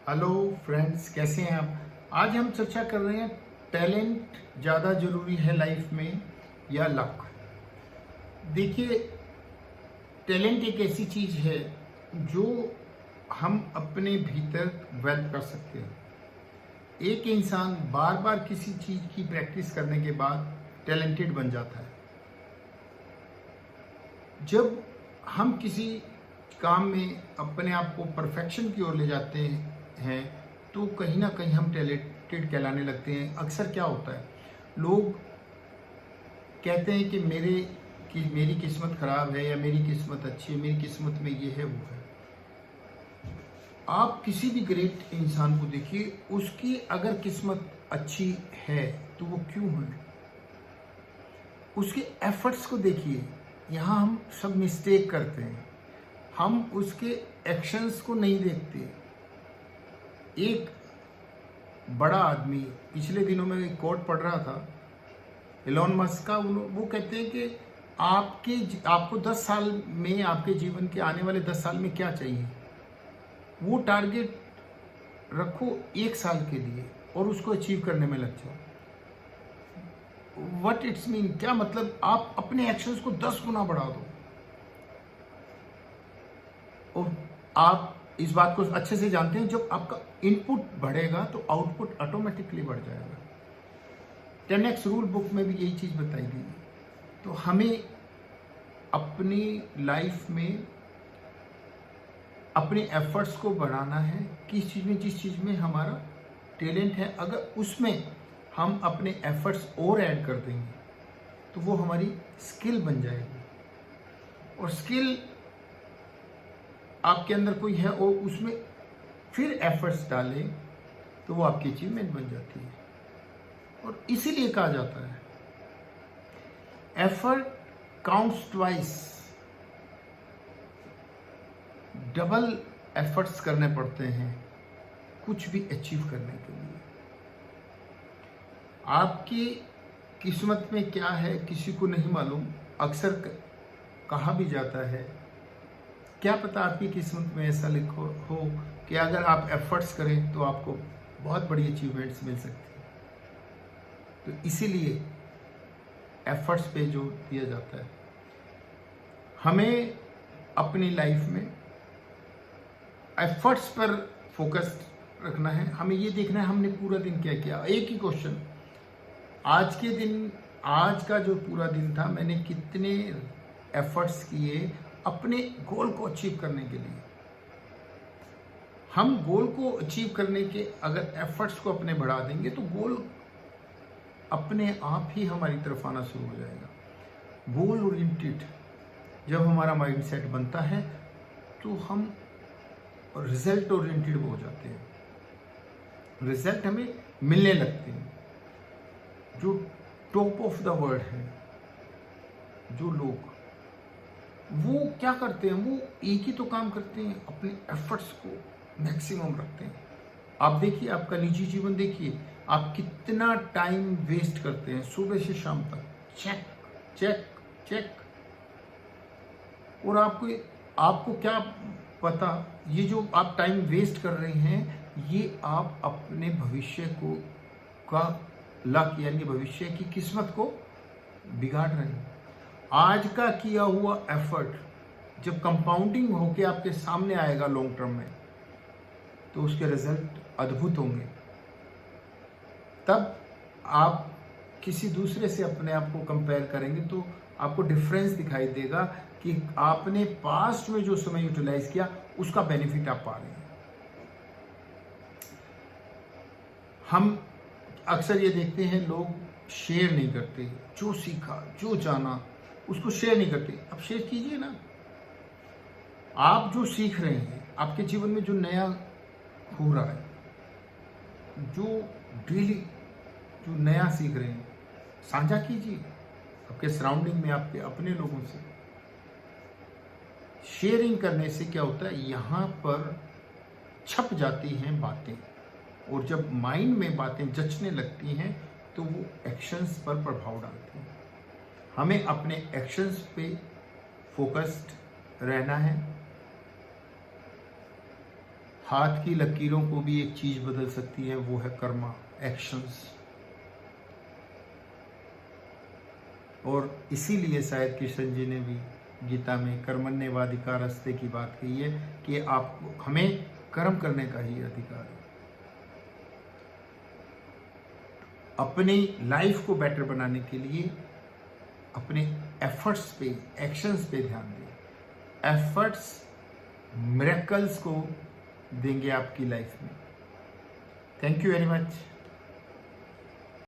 Hello friends, कैसे हैं आप। आज हम चर्चा कर रहे हैं टैलेंट ज़्यादा ज़रूरी है लाइफ में या लक। देखिए, टैलेंट एक ऐसी चीज़ है जो हम अपने भीतर डेवलप कर सकते हैं। एक इंसान बार बार किसी चीज़ की प्रैक्टिस करने के बाद टैलेंटेड बन जाता है। जब हम किसी काम में अपने आप को परफेक्शन की ओर ले जाते हैं तो कहीं ना कहीं हम टैलेंटेड कहलाने लगते हैं। अक्सर क्या होता है, लोग कहते हैं कि मेरी किस्मत खराब है या मेरी किस्मत अच्छी है, मेरी किस्मत में ये है वो है। आप किसी भी ग्रेट इंसान को देखिए, उसकी अगर किस्मत अच्छी है तो वो क्यों है, उसके एफर्ट्स को देखिए। यहाँ हम सब मिस्टेक करते हैं, हम उसके एक्शंस को नहीं देखते। एक बड़ा आदमी, पिछले दिनों में एक कोट पढ़ रहा था एलोन मस्क का, वो कहते हैं कि आपको 10 साल में, आपके जीवन के आने वाले 10 साल में क्या चाहिए, वो टारगेट रखो 1 साल के लिए और उसको अचीव करने में लग जाओ। व्हाट इट्स मीन, क्या मतलब, आप अपने एक्शंस को 10 गुना बढ़ा दो और आप इस बात को अच्छे से जानते हैं, जब आपका इनपुट बढ़ेगा तो आउटपुट ऑटोमेटिकली बढ़ जाएगा। 10x रूल बुक में भी यही चीज बताई गई है। तो हमें अपनी लाइफ में अपने एफर्ट्स को बढ़ाना है। जिस चीज में हमारा टैलेंट है, अगर उसमें हम अपने एफर्ट्स और ऐड कर देंगे तो वो हमारी स्किल बन जाएगी। और स्किल आपके अंदर कोई है और उसमें फिर एफर्ट्स डालें तो वो आपकी अचीवमेंट बन जाती है। और इसीलिए कहा जाता है effort counts twice. Double efforts करने पड़ते हैं कुछ भी अचीव करने के लिए। आपकी किस्मत में क्या है किसी को नहीं मालूम। अक्सर कहा भी जाता है, क्या पता आपकी किस्मत में ऐसा लिखो हो कि अगर आप एफर्ट्स करें तो आपको बहुत बड़ी अचीवमेंट्स मिल सकती है। तो इसीलिए एफर्ट्स पे जोर दिया जाता है। हमें अपनी लाइफ में एफर्ट्स पर फोकस रखना है। हमें ये देखना है हमने पूरा दिन क्या किया। एक ही क्वेश्चन, आज का जो पूरा दिन था, मैंने कितने एफर्ट्स किए अपने गोल को अचीव करने के लिए। हम गोल को अचीव करने के अगर एफर्ट्स को अपने बढ़ा देंगे तो गोल अपने आप ही हमारी तरफ आना शुरू हो जाएगा। गोल ओरिएंटेड जब हमारा माइंडसेट बनता है तो हम रिजल्ट ओरिएंटेड हो जाते हैं। रिजल्ट हमें मिलने लगते हैं। जो टॉप ऑफ द वर्ल्ड है, जो लोग, वो क्या करते हैं, वो एक ही तो काम करते हैं, अपने एफर्ट्स को मैक्सिमम रखते हैं। आप देखिए, आपका निजी जीवन देखिए, आप कितना टाइम वेस्ट करते हैं सुबह से शाम तक, चेक चेक चेक। और आपको क्या पता, ये जो आप टाइम वेस्ट कर रहे हैं, ये आप अपने भविष्य को का लक यानी भविष्य की किस्मत को बिगाड़ रहे हैं। आज का किया हुआ एफर्ट जब कंपाउंडिंग होके आपके सामने आएगा लॉन्ग टर्म में, तो उसके रिजल्ट अद्भुत होंगे। तब आप किसी दूसरे से अपने आप को कंपेयर करेंगे तो आपको डिफरेंस दिखाई देगा कि आपने पास्ट में जो समय यूटिलाइज किया उसका बेनिफिट आप पा रहे हैं। हम अक्सर ये देखते हैं, लोग शेयर नहीं करते, जो सीखा जो जाना उसको शेयर नहीं करते। अब शेयर कीजिए ना। आप जो सीख रहे हैं, आपके जीवन में जो नया हो रहा है, जो डेली जो नया सीख रहे हैं, साझा कीजिए आपके सराउंडिंग में, आपके अपने लोगों से। शेयरिंग करने से क्या होता है, यहाँ पर छप जाती हैं बातें, और जब माइंड में बातें जचने लगती हैं तो वो एक्शंस पर प्रभाव डालती हैं। हमें अपने एक्शंस पे फोकस्ड रहना है। हाथ की लकीरों को भी एक चीज बदल सकती है, वो है कर्मा, एक्शंस। और इसीलिए शायद कृष्ण जी ने भी गीता में कर्मण्येवाधिकारस्ते की बात कही है कि आपको, हमें कर्म करने का ही अधिकार है। अपनी लाइफ को बेटर बनाने के लिए अपने एफर्ट्स पे, एक्शंस पे ध्यान दें। एफर्ट्स मिरेकल्स को देंगे आपकी लाइफ में। Thank you very much.